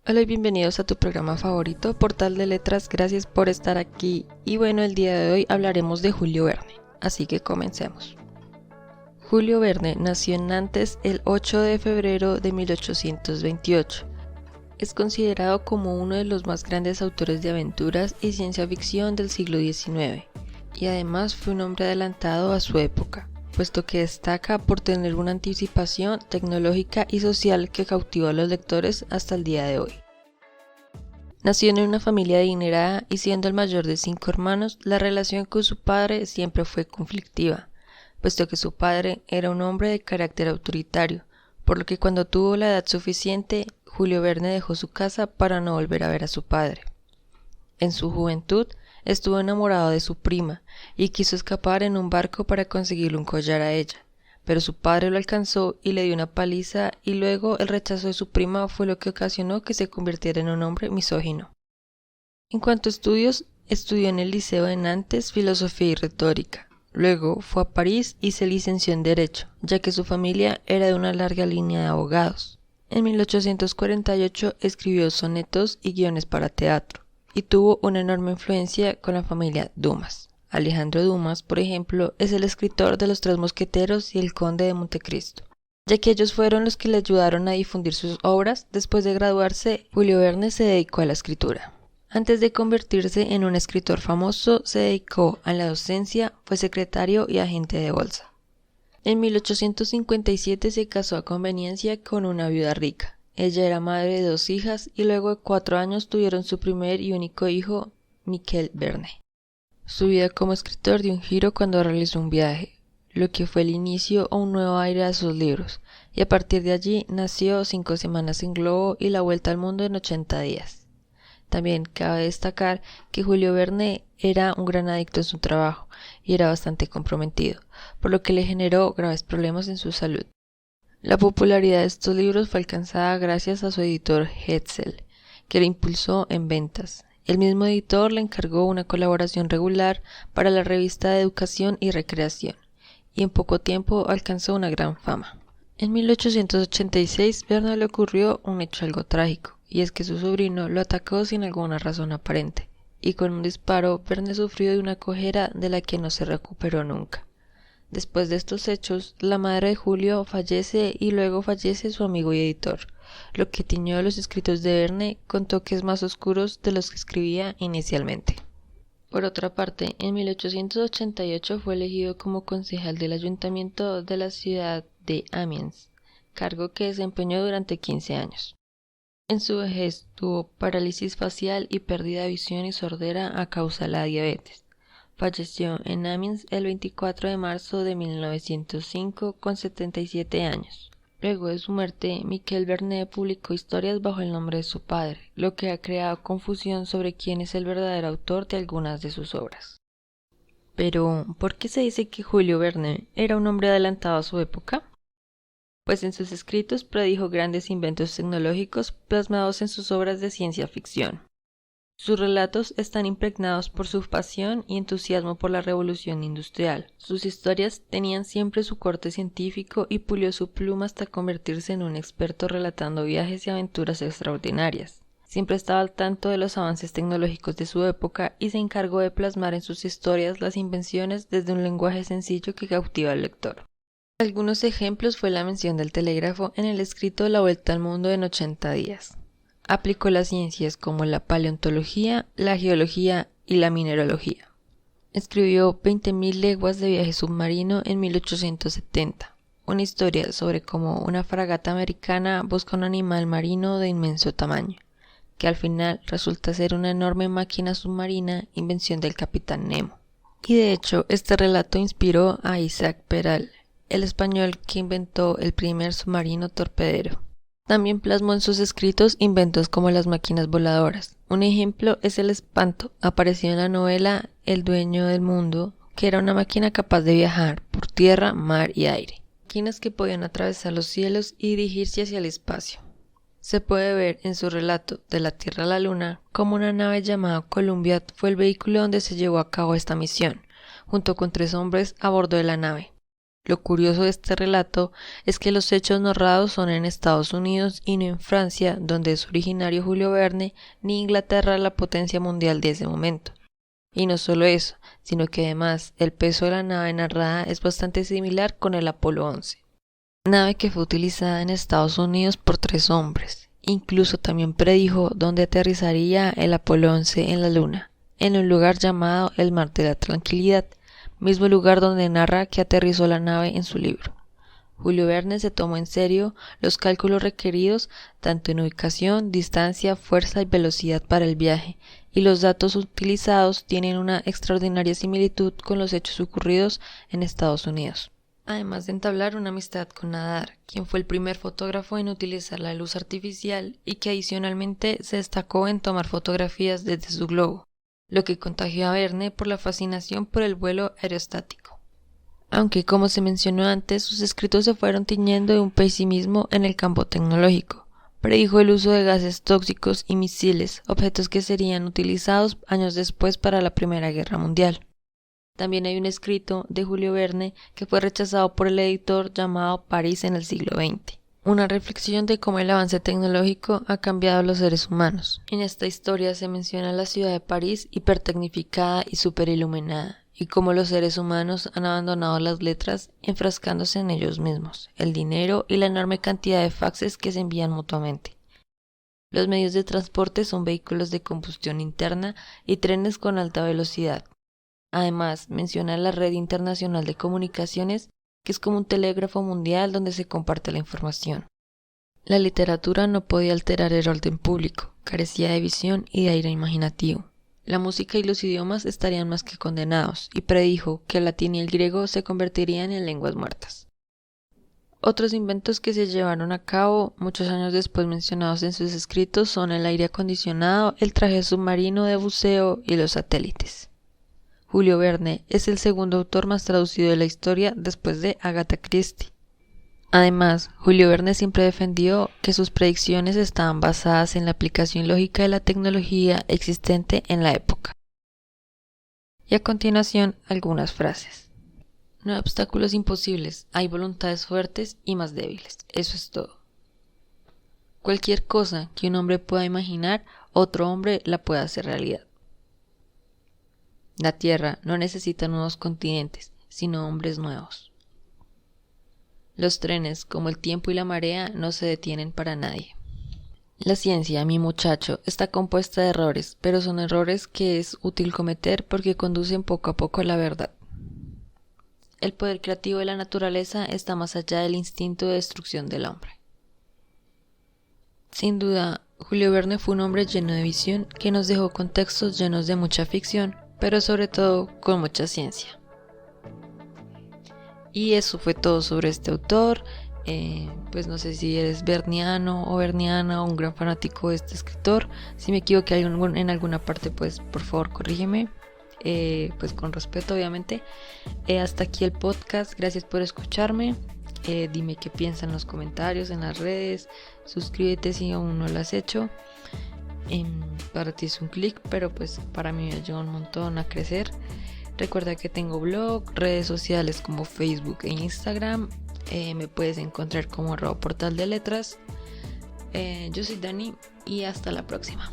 Hola y bienvenidos a tu programa favorito, Portal de Letras, gracias por estar aquí. Y bueno, el día de hoy hablaremos de Julio Verne, así que comencemos. Julio Verne nació en Nantes el 8 de febrero de 1828. Es considerado como uno de los más grandes autores de aventuras y ciencia ficción del siglo XIX, y además fue un hombre adelantado a su época, puesto que destaca por tener una anticipación tecnológica y social que cautivó a los lectores hasta el día de hoy. Nació en una familia adinerada y siendo el mayor de 5 hermanos, la relación con su padre siempre fue conflictiva, puesto que su padre era un hombre de carácter autoritario, por lo que cuando tuvo la edad suficiente, Julio Verne dejó su casa para no volver a ver a su padre. En su juventud, estuvo enamorado de su prima y quiso escapar en un barco para conseguirle un collar a ella, pero su padre lo alcanzó y le dio una paliza y luego el rechazo de su prima fue lo que ocasionó que se convirtiera en un hombre misógino. En cuanto a estudios, estudió en el Liceo de Nantes filosofía y retórica. Luego fue a París y se licenció en Derecho, ya que su familia era de una larga línea de abogados. En 1848 escribió sonetos y guiones para teatro, y tuvo una enorme influencia con la familia Dumas. Alejandro Dumas, por ejemplo, es el escritor de Los Tres Mosqueteros y El Conde de Montecristo, ya que ellos fueron los que le ayudaron a difundir sus obras. Después de graduarse, Julio Verne se dedicó a la escritura. Antes de convertirse en un escritor famoso, se dedicó a la docencia, fue secretario y agente de bolsa. En 1857 se casó a conveniencia con una viuda rica. Ella era madre de 2 hijas y luego de 4 años tuvieron su primer y único hijo, Miquel Verne. Su vida como escritor dio un giro cuando realizó un viaje, lo que fue el inicio a un nuevo aire a sus libros, y a partir de allí nació 5 semanas en globo y La vuelta al mundo en 80 días. También cabe destacar que Julio Verne era un gran adicto en su trabajo y era bastante comprometido, por lo que le generó graves problemas en su salud. La popularidad de estos libros fue alcanzada gracias a su editor Hetzel, que lo impulsó en ventas. El mismo editor le encargó una colaboración regular para la revista de Educación y Recreación, y en poco tiempo alcanzó una gran fama. En 1886, Verne le ocurrió un hecho algo trágico, y es que su sobrino lo atacó sin alguna razón aparente, y con un disparo Verne sufrió de una cojera de la que no se recuperó nunca. Después de estos hechos, la madre de Julio fallece y luego fallece su amigo y editor, lo que tiñó los escritos de Verne con toques más oscuros de los que escribía inicialmente. Por otra parte, en 1888 fue elegido como concejal del ayuntamiento de la ciudad de Amiens, cargo que desempeñó durante 15 años. En su vejez tuvo parálisis facial y pérdida de visión y sordera a causa de la diabetes. Falleció en Amiens el 24 de marzo de 1905 con 77 años. Luego de su muerte, Miquel Verne publicó historias bajo el nombre de su padre, lo que ha creado confusión sobre quién es el verdadero autor de algunas de sus obras. Pero, ¿por qué se dice que Julio Verne era un hombre adelantado a su época? Pues en sus escritos predijo grandes inventos tecnológicos plasmados en sus obras de ciencia ficción. Sus relatos están impregnados por su pasión y entusiasmo por la revolución industrial. Sus historias tenían siempre su corte científico y pulió su pluma hasta convertirse en un experto relatando viajes y aventuras extraordinarias. Siempre estaba al tanto de los avances tecnológicos de su época y se encargó de plasmar en sus historias las invenciones desde un lenguaje sencillo que cautiva al lector. Algunos ejemplos fue la mención del telégrafo en el escrito La vuelta al mundo en 80 días. Aplicó las ciencias como la paleontología, la geología y la mineralogía. Escribió 20.000 leguas de viaje submarino en 1870, una historia sobre cómo una fragata americana busca un animal marino de inmenso tamaño, que al final resulta ser una enorme máquina submarina, invención del capitán Nemo. Y de hecho, este relato inspiró a Isaac Peral, el español que inventó el primer submarino torpedero. También plasmó en sus escritos inventos como las máquinas voladoras. Un ejemplo es el Espanto, aparecido en la novela El dueño del mundo, que era una máquina capaz de viajar por tierra, mar y aire. Máquinas que podían atravesar los cielos y dirigirse hacia el espacio. Se puede ver en su relato De la Tierra a la Luna cómo una nave llamada Columbia fue el vehículo donde se llevó a cabo esta misión, junto con 3 hombres a bordo de la nave. Lo curioso de este relato es que los hechos narrados son en Estados Unidos y no en Francia, donde es originario Julio Verne, ni Inglaterra, la potencia mundial de ese momento. Y no solo eso, sino que además el peso de la nave narrada es bastante similar con el Apolo 11, nave que fue utilizada en Estados Unidos por 3 hombres. Incluso también predijo dónde aterrizaría el Apolo 11 en la Luna, en un lugar llamado el Mar de la Tranquilidad, mismo lugar donde narra que aterrizó la nave en su libro. Julio Verne se tomó en serio los cálculos requeridos tanto en ubicación, distancia, fuerza y velocidad para el viaje, y los datos utilizados tienen una extraordinaria similitud con los hechos ocurridos en Estados Unidos. Además de entablar una amistad con Nadar, quien fue el primer fotógrafo en utilizar la luz artificial y que adicionalmente se destacó en tomar fotografías desde su globo, lo que contagió a Verne por la fascinación por el vuelo aerostático. Aunque, como se mencionó antes, sus escritos se fueron tiñendo de un pesimismo en el campo tecnológico. Predijo el uso de gases tóxicos y misiles, objetos que serían utilizados años después para la Primera Guerra Mundial. También hay un escrito de Julio Verne que fue rechazado por el editor llamado París en el siglo XX. Una reflexión de cómo el avance tecnológico ha cambiado a los seres humanos. En esta historia se menciona la ciudad de París hipertecnificada y superiluminada, y cómo los seres humanos han abandonado las letras enfrascándose en ellos mismos, el dinero y la enorme cantidad de faxes que se envían mutuamente. Los medios de transporte son vehículos de combustión interna y trenes con alta velocidad. Además, menciona la red internacional de comunicaciones, que es como un telégrafo mundial donde se comparte la información. La literatura no podía alterar el orden público, carecía de visión y de aire imaginativo. La música y los idiomas estarían más que condenados, y predijo que el latín y el griego se convertirían en lenguas muertas. Otros inventos que se llevaron a cabo muchos años después mencionados en sus escritos son el aire acondicionado, el traje submarino de buceo y los satélites. Julio Verne es el segundo autor más traducido de la historia después de Agatha Christie. Además, Julio Verne siempre defendió que sus predicciones estaban basadas en la aplicación lógica de la tecnología existente en la época. Y a continuación, algunas frases. No hay obstáculos imposibles, hay voluntades fuertes y más débiles, eso es todo. Cualquier cosa que un hombre pueda imaginar, otro hombre la puede hacer realidad. La Tierra no necesita nuevos continentes, sino hombres nuevos. Los trenes, como el tiempo y la marea, no se detienen para nadie. La ciencia, mi muchacho, está compuesta de errores, pero son errores que es útil cometer porque conducen poco a poco a la verdad. El poder creativo de la naturaleza está más allá del instinto de destrucción del hombre. Sin duda, Julio Verne fue un hombre lleno de visión que nos dejó contextos llenos de mucha ficción, pero sobre todo con mucha ciencia. Y eso fue todo sobre este autor. Pues no sé si eres verniano o verniana o un gran fanático de este escritor. Si me equivoqué en alguna parte, pues por favor corrígeme, pues con respeto obviamente. Hasta aquí el podcast, gracias por escucharme. Dime qué piensas en los comentarios, en las redes, suscríbete si aún no lo has hecho. Para ti es un clic, pero pues para mí me ayuda un montón a crecer. Recuerda que tengo blog, redes sociales como Facebook e Instagram. Me puedes encontrar como @portaldeletras. Yo soy Dani y hasta la próxima.